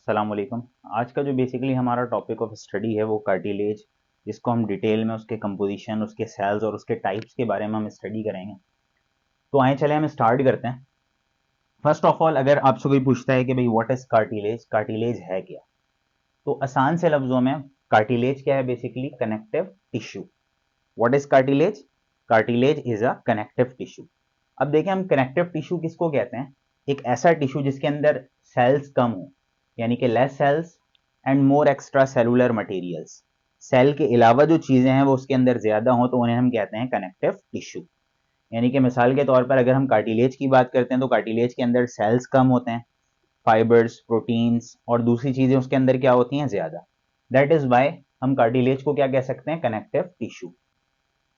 अस्सलाम वालेकुम। आज का जो बेसिकली हमारा टॉपिक ऑफ स्टडी है वो कार्टिलेज, जिसको हम डिटेल में उसके कंपोजिशन, उसके सेल्स और उसके टाइप्स के बारे में हम स्टडी करेंगे। तो आए चले हम स्टार्ट करते हैं। फर्स्ट ऑफ ऑल, अगर आपसे कोई पूछता है कि भाई व्हाट इज कार्टिलेज, कार्टिलेज है क्या, तो आसान से लफ्जों में कार्टिलेज क्या है? Basically connective tissue. What is cartilage? Cartilage is a connective tissue. अब देखें हम कनेक्टिव टिश्यू किसको कहते हैं? एक ऐसा टिश्यू जिसके अंदर सेल्स कम हो, यानी कि less cells and more extra cellular materials. Cell के अलावा जो चीजें हैं वो उसके अंदर ज्यादा हो तो उन्हें हम कहते हैं कनेक्टिव टिश्यू। यानी कि मिसाल के तौर पर अगर हम कार्टिलेज की बात करते हैं तो कार्टिलेज के अंदर सेल्स कम होते हैं, फाइबर्स, प्रोटीन्स और दूसरी चीजें उसके अंदर क्या होती हैं? ज्यादा। दैट इज वाई हम कार्टिलेज को क्या कह सकते हैं? Connective tissue.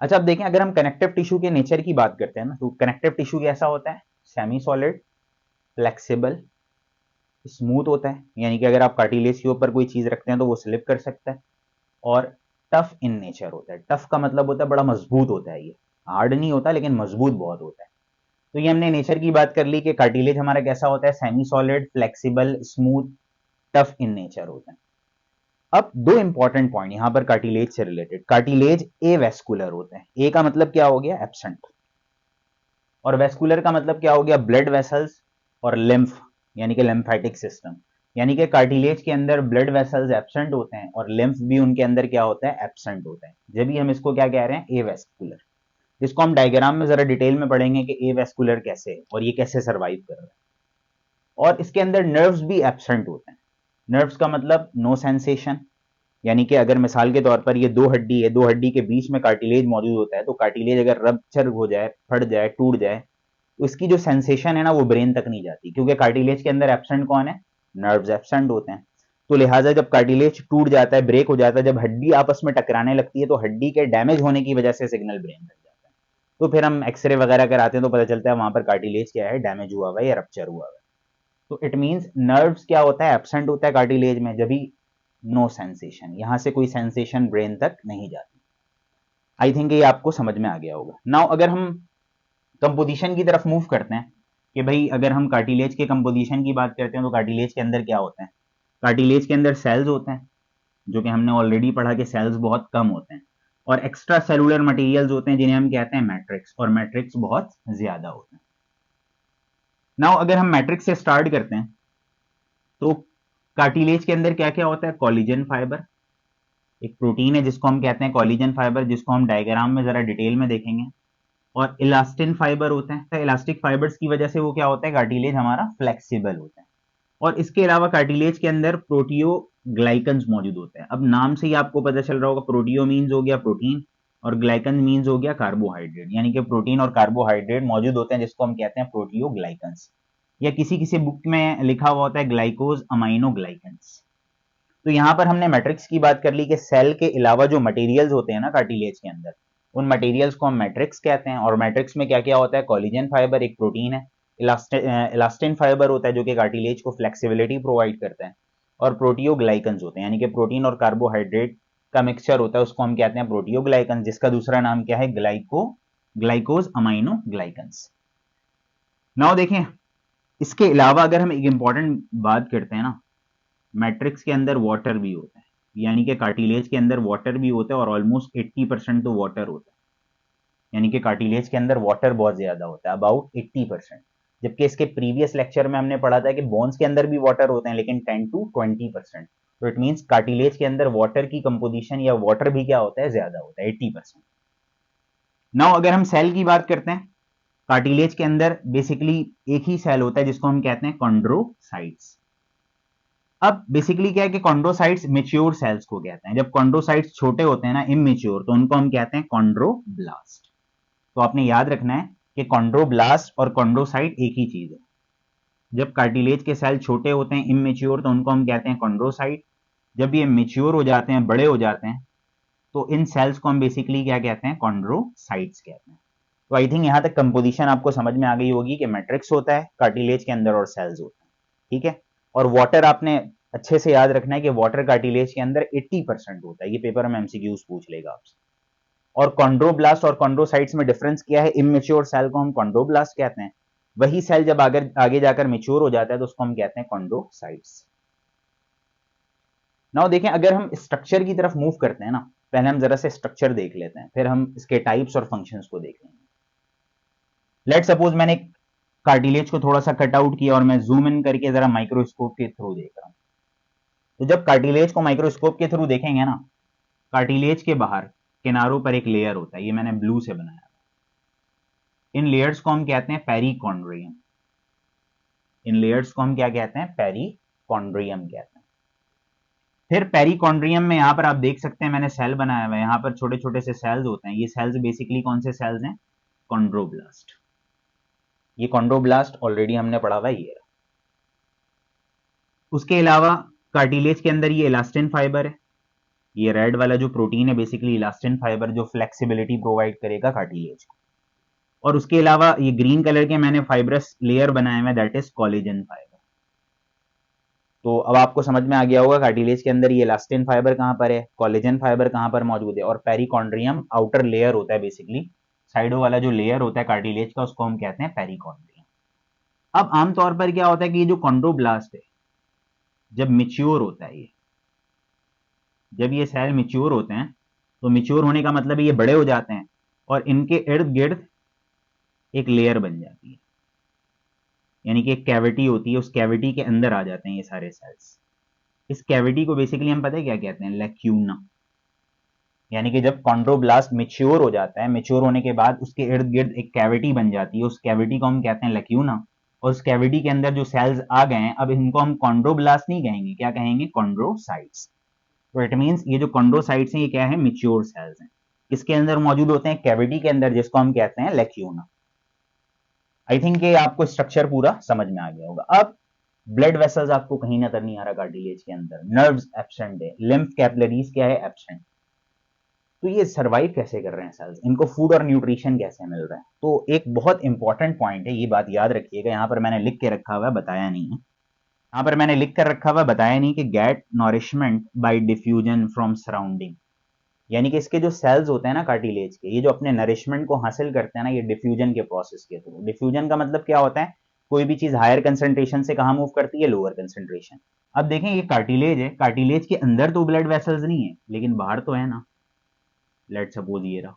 अच्छा, अब देखें अगर हम कनेक्टिव टिश्यू के नेचर की बात करते हैं ना, तो कनेक्टिव टिश्यू कैसा होता है? सेमी सॉलिड, फ्लेक्सिबल, स्मूथ होता है, यानी कि अगर आप कार्टिलेज के ऊपर कोई चीज रखते हैं तो वो स्लिप कर सकता है। और टफ इन नेचर होता है। टफ का मतलब होता है बड़ा मजबूत होता है। ये हार्ड नहीं होता लेकिन मजबूत बहुत होता है। तो ये हमने नेचर की बात कर ली कि कार्टिलेज हमारा कैसा होता है? Semi solid, flexible, smooth, tough in nature होता है। अब दो इंपॉर्टेंट पॉइंट यहां पर कार्टिलेज से रिलेटेड। कार्टिलेज ए वेस्कुलर होता है। ए का मतलब क्या हो गया? एब्सेंट। और वेस्कुलर का मतलब क्या हो गया? ब्लड वेसल्स और लिम्फ, यानी कि लिम्फेटिक सिस्टम। यानी कि कार्टिलेज के अंदर ब्लड वेसल्स एब्सेंट होते हैं और लिम्फ भी उनके अंदर क्या होता है? एब्सेंट होता है। जब भी हम इसको क्या कह रहे हैं? ए वेस्कुलर। इसको हम डायग्राम में जरा डिटेल में पढ़ेंगे कि ए वेस्कुलर कैसे है और ये कैसे सर्वाइव कर रहा है। और इसके अंदर नर्व्स भी एब्सेंट होते हैं। नर्व्स का मतलब नो सेंसेशन, यानी कि अगर मिसाल के तौर पर ये दो हड्डी है, दो हड्डी के बीच में कार्टिलेज मौजूद होता है, तो कार्टिलेज अगर रप्चर हो जाए, फट जाए, टूट जाए, तो इसकी जो सेंसेशन है ना वो ब्रेन तक नहीं जाती, क्योंकि कार्टिलेज के अंदर एब्सेंट कौन है? नर्व्स एब्सेंट होते हैं। तो लिहाजा जब कार्टिलेज टूट जाता है, ब्रेक हो जाता है, जब हड्डी आपस में टकराने लगती है तो हड्डी के डैमेज होने की वजह से सिग्नल ब्रेन तक जाता है। तो फिर हम एक्सरे वगैरह कराते हैं तो पता चलता है वहां पर कार्टिलेज क्या है? डैमेज हुआ हुआ है या रप्चर हुआ हुआ है। तो इट मीन्स नर्व्स क्या होता है? एब्सेंट होता है कार्टिलेज में। जब भी नो सेंसेशन, यहां से कोई सेंसेशन ब्रेन तक नहीं जाती। आई थिंक ये आपको समझ में आ गया होगा। नाउ अगर हम कंपोजिशन की तरफ मूव करते हैं कि भाई अगर हम कार्टिलेज के कंपोजिशन की बात करते हैं तो कार्टिलेज के अंदर क्या होता है? कार्टिलेज के अंदर सेल्स होते हैं, जो कि हमने ऑलरेडी पढ़ा कि सेल्स बहुत कम होते हैं। और एक्स्ट्रा सेलुलर मटेरियल्स होते हैं जिन्हें हम कहते हैं मैट्रिक्स, और मैट्रिक्स बहुत ज्यादा होते हैं। नाउ अगर हम मैट्रिक्स से स्टार्ट करते हैं तो कार्टिलेज के अंदर क्या क्या होता है? कोलेजन फाइबर, एक प्रोटीन है जिसको हम कहते हैं कोलेजन फाइबर, जिसको हम डायग्राम में जरा डिटेल में देखेंगे। और इलास्टिन फाइबर होते हैं, तो इलास्टिक फाइबर्स की वजह से वो क्या होता है? कार्टिलेज हमारा फ्लेक्सिबल होता है। और इसके अलावा कार्टिलेज के अंदर प्रोटियोग्लाइकन्स मौजूद होते हैं। अब नाम से ही आपको पता चल रहा होगा, प्रोटियो मीन्स हो गया प्रोटीन और ग्लाइकन मीन्स हो गया कार्बोहाइड्रेट, यानी कि प्रोटीन और कार्बोहाइड्रेट मौजूद होते हैं जिसको हम कहते हैं प्रोटियोग्लाइकन्स, या किसी किसी बुक में लिखा हुआ होता है ग्लाइकोज अमाइनो ग्लाइकन्स। तो यहां पर हमने मैट्रिक्स की बात कर ली कि सेल के अलावा जो मटेरियल्स होते हैं ना कार्टिलेज के अंदर, उन मटेरियल्स को हम मैट्रिक्स कहते हैं। और मैट्रिक्स में क्या क्या होता है? कोलेजन फाइबर एक प्रोटीन है, इलास्टिन फाइबर होता है जो कि कार्टिलेज को फ्लेक्सिबिलिटी प्रोवाइड करता है, और प्रोटियोग्लाइकन्स होते हैं, यानी कि प्रोटीन और कार्बोहाइड्रेट का मिक्सचर होता है, उसको हम कहते हैं प्रोटियोग्लाइकन्स, जिसका दूसरा नाम क्या है? ग्लाइकोज अमाइनो ग्लाइकन्स। नाउ देखें, इसके अलावा अगर हम एक इंपॉर्टेंट बात करते हैं ना, मैट्रिक्स के अंदर वाटर भी होता है, यानी कि कार्टिलेज के अंदर वाटर भी होता है और ऑलमोस्ट 80% तो वाटर होता है। यानी कि कार्टिलेज के अंदर वाटर बहुत ज्यादा होता है, अबाउट 80%। जबकि इसके प्रीवियस लेक्चर में हमने पढ़ा था कि बोन्स के अंदर भी वाटर होते हैं, लेकिन 10 to 20%। तो इट मीन्स कार्टिलेज के अंदर वाटर की कंपोजिशन या वाटर भी क्या होता है? ज्यादा होता है, 80%। नाउ अगर हम सेल की बात करते हैं, कार्टिलेज के अंदर बेसिकली एक ही सेल होता है जिसको हम कहते हैं कॉन्ड्रोसाइट्स। अब बेसिकली क्या है कि कॉन्ड्रोसाइट्स मेच्योर सेल्स को कहते हैं। जब कॉन्ड्रोसाइट्स छोटे होते हैं ना, इमेच्योर, तो उनको हम कहते हैं कॉन्ड्रोब्लास्ट। तो आपने याद रखना है कि कॉन्ड्रोब्लास्ट और कॉन्ड्रोसाइट एक ही चीज है। जब कार्टिलेज के सेल छोटे होते हैं, इमेच्योर, तो उनको हम कहते हैं कॉन्ड्रोसाइट। जब ये मेच्योर हो जाते हैं, बड़े हो जाते हैं, तो इन सेल्स को हम बेसिकली क्या कहते हैं? कॉन्ड्रोसाइट्स कहते हैं। तो आई थिंक यहां तक कंपोजिशन आपको समझ में आ गई होगी कि मैट्रिक्स होता है कार्टिलेज के अंदर और सेल्स होते हैं। ठीक है। और वाटर आपने अच्छे से याद रखना है कि वाटर कार्टिलेज के अंदर 80% होता है। ये पेपर में एमसीक्यूज पूछ लेगा आपसे। और कॉन्ड्रोब्लास्ट और कॉन्ड्रोसाइट्स में डिफरेंस क्या है? इमेच्योर सेल को हम कॉन्ड्रोब्लास्ट कहते हैं, वही सेल जब आगे आगे जाकर मेच्योर हो जाता है तो उसको हम कहते हैं कॉन्ड्रोसाइट्स। नाउ देखें, अगर हम स्ट्रक्चर की तरफ मूव करते हैं ना, पहले हम जरा से स्ट्रक्चर देख लेते हैं, फिर हम इसके टाइप्स और फंक्शंस को देख लेंगे। लेट सपोज मैंने कार्टिलेज को थोड़ा सा कट आउट किया और मैं जूम इन करके जरा माइक्रोस्कोप के थ्रू देख रहा हूं। तो जब कार्टिलेज को माइक्रोस्कोप के थ्रू देखेंगे ना, कार्टिलेज के बाहर किनारों पर एक लेयर होता है, ये मैंने ब्लू से बनाया। इन लेयर्स को हम कहते हैं पेरिकॉन्ड्रियम। इन लेयर्स को हम क्या कहते हैं? पेरिकॉन्ड्रियम कहते हैं। फिर पेरिकॉन्ड्रियम में यहां पर आप देख सकते हैं मैंने सेल बनाया हुआ है, यहां पर छोटे छोटे से सेल्स होते हैं। ये सेल्स बेसिकली कौन से सेल्स हैं? कॉन्ड्रोब्लास्ट। ये कॉन्ड्रोब्लास्ट ऑलरेडी हमने पढ़ा हुआ है ये। उसके अलावा कार्टिलेज के अंदर ये इलास्टिन फाइबर है। ये रेड वाला जो प्रोटीन है बेसिकली इलास्टिन फाइबर, जो फ्लेक्सिबिलिटी प्रोवाइड करेगा कार्टिलेज को। और उसके अलावा ये ग्रीन कलर के मैंने फाइब्रस लेयर बनाए हुए, दैट इज कोलेजन फाइबर। तो अब आपको समझ में आ गया होगा कार्टिलेज के अंदर ये इलास्टिन फाइबर कहां पर है, कोलेजन फाइबर कहां पर मौजूद है, और पेरिकॉन्ड्रियम आउटर लेयर होता है, बेसिकली साइडों वाला जो लेयर होता है कार्टिलेज का, उसको हम कहते हैं पेरिकॉन्ड्रियम। अब आमतौर पर क्या होता है कि ये जो कॉन्ड्रोब्लास्ट है, जब मिच्योर होता है, ये जब ये सेल मिच्योर होते हैं, तो मिच्योर होने का मतलब ये बड़े हो जाते हैं और इनके इर्द गिर्द एक लेयर बन जाती है, यानी कि एक कैविटी होती है, उस कैविटी के अंदर आ जाते हैं ये सारे सेल्स। इस कैविटी को बेसिकली हम पता है क्या कहते हैं? लैक्यूना। यानी कि जब कॉन्ड्रोब्लास्ट मिच्योर हो जाता है, मिच्योर होने के बाद उसके इर्द गिर्द एक कैविटी बन जाती है, उस कैविटी को हम कहते हैं लैक्यूना। और उस कैविटी के अंदर जो सेल्स आ गए हैं, अब इनको हम कॉन्ड्रोब्लास्ट नहीं कहेंगे, क्या कहेंगे? कॉन्ड्रोसाइट्स। तो इट मींस ये जो कॉन्ड्रोसाइट्स हैं ये क्या है? मिच्योर सेल्स हैं। किसके अंदर मौजूद होते हैं? कैविटी के अंदर, जिसको हम कहते हैं लैक्यूना। आई थिंक ये आपको स्ट्रक्चर पूरा समझ में आ गया होगा। अब ब्लड वेसल्स आपको कहीं नजर नहीं आ रहा कार्टिलेज के अंदर, नर्व्स एब्सेंट है, लिम्फ कैपिलरीज क्या है? एब्सेंट। तो ये सरवाइव कैसे कर रहे हैं सेल्स? इनको फूड और न्यूट्रिशन कैसे मिल रहा है? तो एक बहुत इंपॉर्टेंट पॉइंट है, ये बात याद रखिएगा, यहां पर मैंने लिख के रखा हुआ है, बताया नहीं है। यहां पर मैंने लिख कर रखा हुआ है, बताया नहीं, कि get nourishment by diffusion from surrounding. यानी कि इसके जो सेल्स होते हैं ना कार्टिलेज के, ये जो अपने नरिशमेंट को हासिल करते हैं ना, ये डिफ्यूजन के प्रोसेस के थ्रू। डिफ्यूजन का मतलब क्या होता है? कोई भी चीज हायर कंसेंट्रेशन से कहां मूव करती है? Lower concentration. अब देखें ये कार्टिलेज है, कार्टिलेज के अंदर तो ब्लड वेसल्स नहीं है, लेकिन बाहर तो है ना। लेट सपोज ये रहा,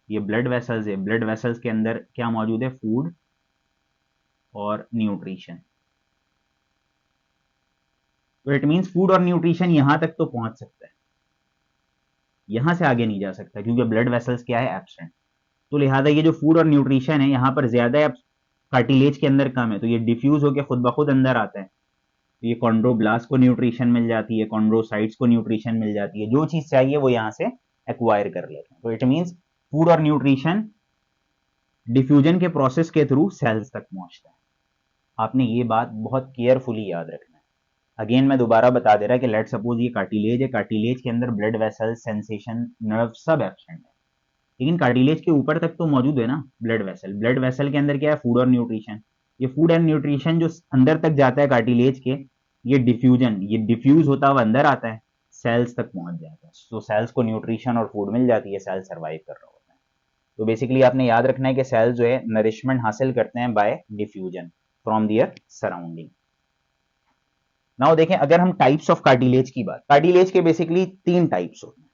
ये ब्लड वेसल्स है, ब्लड वेसल्स के अंदर क्या मौजूद है? फूड और न्यूट्रिशन। तो इट मींस फूड और न्यूट्रिशन यहां तक तो पहुंच सकता है, यहां से आगे नहीं जा सकता, क्योंकि ब्लड वेसल्स क्या है? एब्सेंट। तो लिहाजा ये जो फूड और न्यूट्रिशन है यहाँ पर ज्यादा है, कार्टिलेज के अंदर कम है, तो ये डिफ्यूज होकर खुद ब खुद अंदर आता है। तो ये कॉन्ड्रोब्लास्ट को न्यूट्रिशन मिल जाती है, कॉन्ड्रोसाइट्स को न्यूट्रिशन मिल जाती है, जो चीज चाहिए वो यहाँ से एक्वायर कर लेते हैं। तो इट मींस फूड और न्यूट्रिशन डिफ्यूजन के प्रोसेस के थ्रू सेल्स तक पहुंचता है। आपने ये बात बहुत केयरफुली याद रखना है। अगेन मैं दोबारा बता दे रहा कि लेट सपोज ये कार्टिलेज है, कार्टिलेज के अंदर ब्लड वेसल, सेंसेशन, नर्व सब एब्सेंट है, लेकिन कार्टिलेज के ऊपर तक तो मौजूद है ना ब्लड वेसल। ब्लड वेसल के अंदर क्या है? फूड और न्यूट्रिशन। ये फूड एंड न्यूट्रिशन जो अंदर तक जाता है कार्टिलेज के, ये डिफ्यूजन, ये डिफ्यूज होता हुआ अंदर आता है, सेल्स तक पहुंच जाता है। तो सेल्स को न्यूट्रिशन और फूड मिल जाती है, सेल सर्वाइव कर रहा होता है। तो बेसिकली आपने याद रखना है कि सेल्स जो है नरिशमेंट हासिल करते हैं by diffusion from their surrounding. Now देखें, अगर हम टाइप्स ऑफ कार्टिलेज की बात, कार्टिलेज के बेसिकली 3 टाइप्स होते हैं।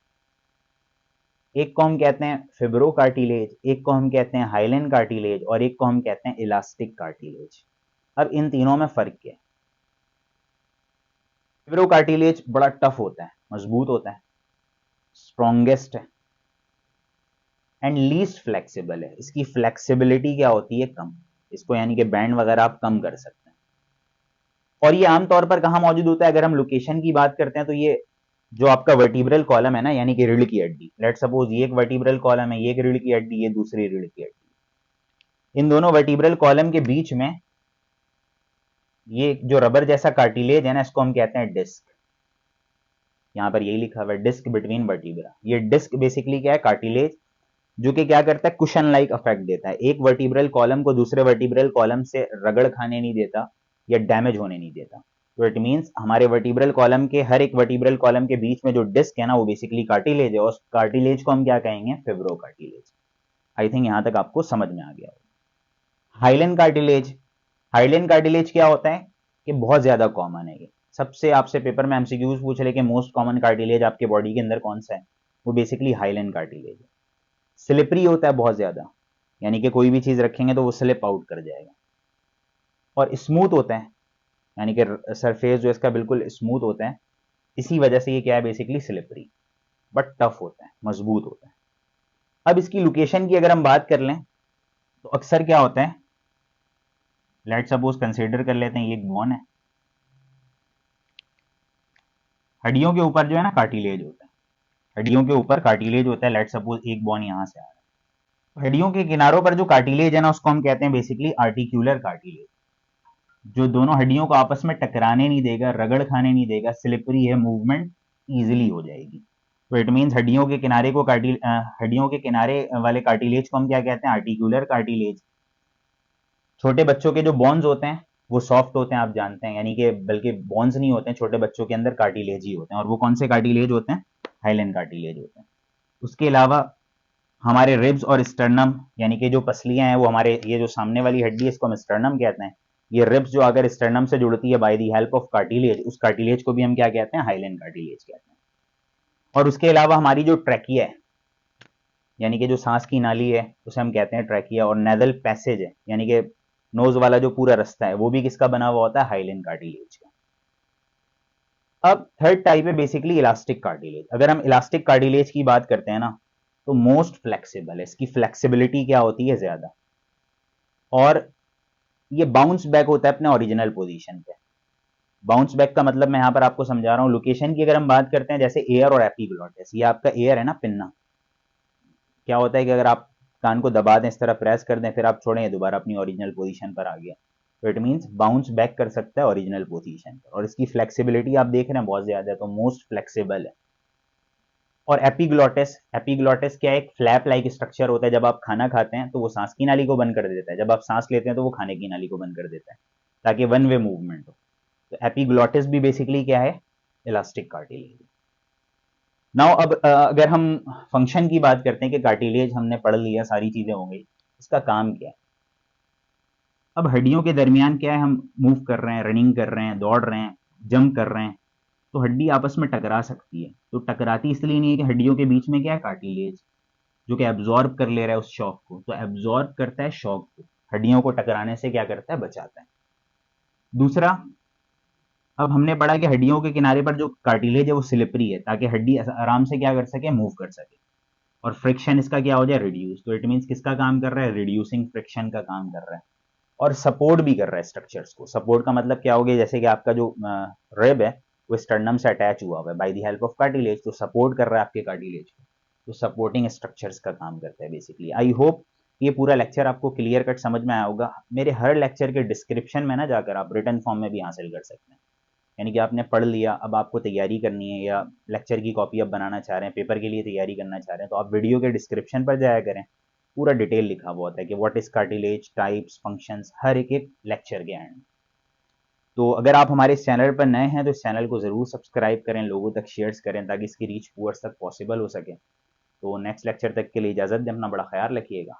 एक को हम कहते हैं फिब्रो कार्टिलेज, एक को हम कहते हैं हाइलेन कार्टिलेज, और एक को हम कहते हैं इलास्टिक कार्टिलेज। अब इन तीनों में फर्क क्या है? फिब्रो कार्टिलेज बड़ा टफ होता है, मजबूत होता है, स्ट्रॉन्गेस्ट है, एंड लीस्ट फ्लेक्सिबल है। इसकी फ्लेक्सिबिलिटी क्या होती है? कम। इसको यानी कि बैंड वगैरह आप कम कर सकते हैं। और ये आमतौर पर कहां मौजूद होता है? अगर हम लोकेशन की बात करते हैं तो ये जो आपका वर्टिब्रल कॉलम है ना, यानी कि रीढ़ की हड्डी, लेट सपोज ये एक वर्टिब्रल कॉलम है, ये एक रीढ़ की हड्डी, ये दूसरी रीढ़ की हड्डी, इन दोनों वर्टिब्रल कॉलम के बीच में ये जो रबर जैसा कार्टिलेज है ना, इसको हम कहते हैं डिस्क। यहां पर यही लिखा हुआ है, डिस्क बिटवीन वर्टिब्रा। ये डिस्क बेसिकली क्या है? कार्टिलेज, जो कि क्या करता है? कुशन लाइक इफेक्ट देता है, एक वर्टिब्रल कॉलम को दूसरे वर्टिब्रल कॉलम से रगड़ खाने नहीं देता या डैमेज होने नहीं देता। तो इट मींस हमारे वर्टिब्रल कॉलम के, हर एक वर्टिब्रल कॉलम के बीच में जो डिस्क है ना, वो बेसिकली कार्टिलेज है, और उस कार्टिलेज को हम क्या कहेंगे? Fibro cartilage. आई थिंक यहां तक आपको समझ में आ गया होगा। हाइलेन कार्टिलेज, हाइलेन कार्टिलेज क्या होता है कि बहुत ज्यादा कॉमन है, ये सबसे आपसे पेपर में एमसीक्यूज पूछ ले कि मोस्ट कॉमन कार्टिलेज आपके बॉडी के अंदर कौन सा है, वो बेसिकली हाइलन कार्टिलेज है। स्लिपरी होता है बहुत ज्यादा, यानी कि कोई भी चीज रखेंगे तो वो स्लिप आउट कर जाएगा। और स्मूथ होता है, यानी कि सरफेस जो इसका बिल्कुल स्मूथ होता है, इसी वजह से ये क्या है, बेसिकली स्लिपरी। बट टफ होता है, मजबूत होता है। अब इसकी लोकेशन की अगर हम बात कर लें तो अक्सर क्या होता है, लेट सपोज कंसीडर कर लेते हैं ये एक बोन है, हड्डियों के ऊपर जो है ना कार्टिलेज होता है, हड्डियों के ऊपर कार्टिलेज होता है। लेट सपोज एक बोन यहां से आ रहा है, हड्डियों के किनारों पर जो कार्टिलेज है ना उसको हम कहते हैं बेसिकली आर्टिक्यूलर कार्टिलेज, जो दोनों हड्डियों को आपस में टकराने नहीं देगा, रगड़ खाने नहीं देगा, स्लिपरी है, मूवमेंट इजीली हो जाएगी। तो इट मीन्स हड्डियों के किनारे को हड्डियों के किनारे वाले कार्टिलेज को हम क्या कहते हैं, आर्टिक्यूलर कार्टिलेज। छोटे बच्चों के जो बोन्स होते हैं वो सॉफ्ट होते हैं, आप जानते हैं, यानी कि बल्कि बोन्स नहीं होते हैं छोटे बच्चों के अंदर, कार्टिलेज ही होते हैं। और वो कौन से कार्टिलेज होते हैं, हाइलन कार्टिलेज होते हैं। उसके अलावा हमारे रिब्स और स्टर्नम, यानी कि जो पसलियां हैं वो हमारे, ये जो सामने वाली हड्डी है इसको हम स्टर्नम कहते हैं, ये रिब्स जो अगर स्टर्नम से जुड़ती है by the help of cartilage, उस कार्टिलेज को भी हम क्या कहते हैं, हाइलन कार्टिलेज कहते हैं। और उसके अलावा हमारी जो ट्रैकिया है, यानी कि जो सांस की नाली है उसे हम कहते हैं ट्रैकिया, और नेजल पैसेज है, यानी कि नोज वाला जो पूरा रास्ता है वो भी किसका बना हुआ होता है, हाइलन कार्टिलेज का। अब थर्ड टाइप है बेसिकली इलास्टिक कार्टिलेज। अगर हम इलास्टिक कार्टिलेज की बात करते हैं ना तो मोस्ट फ्लेक्सिबल है, इसकी फ्लेक्सिबिलिटी क्या होती है, ज्यादा, और ये बाउंस बैक होता है अपने ओरिजिनल पोजीशन पे। बाउंस बैक का मतलब मैं यहां पर आपको समझा रहा हूं। लोकेशन की अगर हम बात करते हैं, जैसे एयर और एपिग्लॉटिस, ये आपका एयर है ना, पिन्ना, क्या होता है कि अगर आप कान को दबा दें, इस तरह प्रेस कर दें, फिर आप छोड़ें, दोबारा अपनी ओरिजिनल पोजीशन पर आ गया, तो इट मींस बाउंस बैक कर सकता है ओरिजिनल पोजीशन पर। और इसकी फ्लेक्सिबिलिटी आप देख रहे हैं बहुत ज्यादा है, तो मोस्ट फ्लेक्सिबल है। और एपिग्लॉटिस, एपिग्लॉटिस क्या है, एक फ्लैप लाइक स्ट्रक्चर होता है। जब आप खाना खाते हैं तो वो सांस की नाली को बंद कर देता है, जब आप सांस लेते हैं तो वो खाने की नाली को बंद कर देता है, ताकि वन वे मूवमेंट हो। तो एपिग्लॉटिस भी बेसिकली क्या है, इलास्टिक कार्टिलेज। नाउ अब अगर हम फंक्शन की बात करते हैं कि कार्टिलेज हमने पढ़ लिया, सारी चीजें हो गई, इसका काम क्या है। अब हड्डियों के दरमियान क्या है, हम मूव कर रहे हैं, रनिंग कर रहे हैं, दौड़ रहे हैं, जंप कर रहे हैं, तो हड्डी आपस में टकरा सकती है। तो टकराती इसलिए नहीं है कि हड्डियों के बीच में क्या है, कार्टिलेज, जो कि एब्जॉर्ब कर ले रहा है उस शॉक को, तो एब्जॉर्ब करता है शॉक को, हड्डियों को टकराने से क्या करता है, बचाता है। दूसरा, अब हमने पढ़ा कि हड्डियों के किनारे पर जो कार्टिलेज है वो स्लिपरी है, ताकि हड्डी आराम से क्या कर सके, मूव कर सके, और फ्रिक्शन इसका क्या हो जाए, रिड्यूस। तो इट मीन्स किसका काम कर रहा है, रिड्यूसिंग फ्रिक्शन का काम कर रहा है। और सपोर्ट भी कर रहा है स्ट्रक्चर्स को। सपोर्ट का मतलब क्या हो गया, जैसे कि आपका जो रिब है वो स्टर्नम से अटैच हुआ हुआ है by the help of cartilage, तो सपोर्ट कर रहा है आपके कार्टिलेज को, तो सपोर्टिंग स्ट्रक्चर्स का काम करता है बेसिकली। आई होप ये पूरा लेक्चर आपको क्लियर कट समझ में आया होगा। मेरे हर लेक्चर के डिस्क्रिप्शन में ना जाकर आप रिटन फॉर्म में भी हासिल कर सकते हैं, यानी कि आपने पढ़ लिया, अब आपको तैयारी करनी है या लेक्चर की कॉपी अब बनाना चाह रहे हैं, पेपर के लिए तैयारी करना चाह रहे हैं, तो आप वीडियो के डिस्क्रिप्शन पर जाया करें, पूरा डिटेल लिखा हुआ होता है कि what is cartilage, types, functions, हर एक एक लेक्चर के एंड। तो अगर आप हमारे इस चैनल पर नए हैं तो इस चैनल को जरूर सब्सक्राइब करें, लोगों तक शेयर्स करें, ताकि इसकी रीच व्यूअर्स तक पॉसिबल हो सके। तो नेक्स्ट लेक्चर तक के लिए इजाजत दें, अपना बड़ा ख्याल रखिएगा।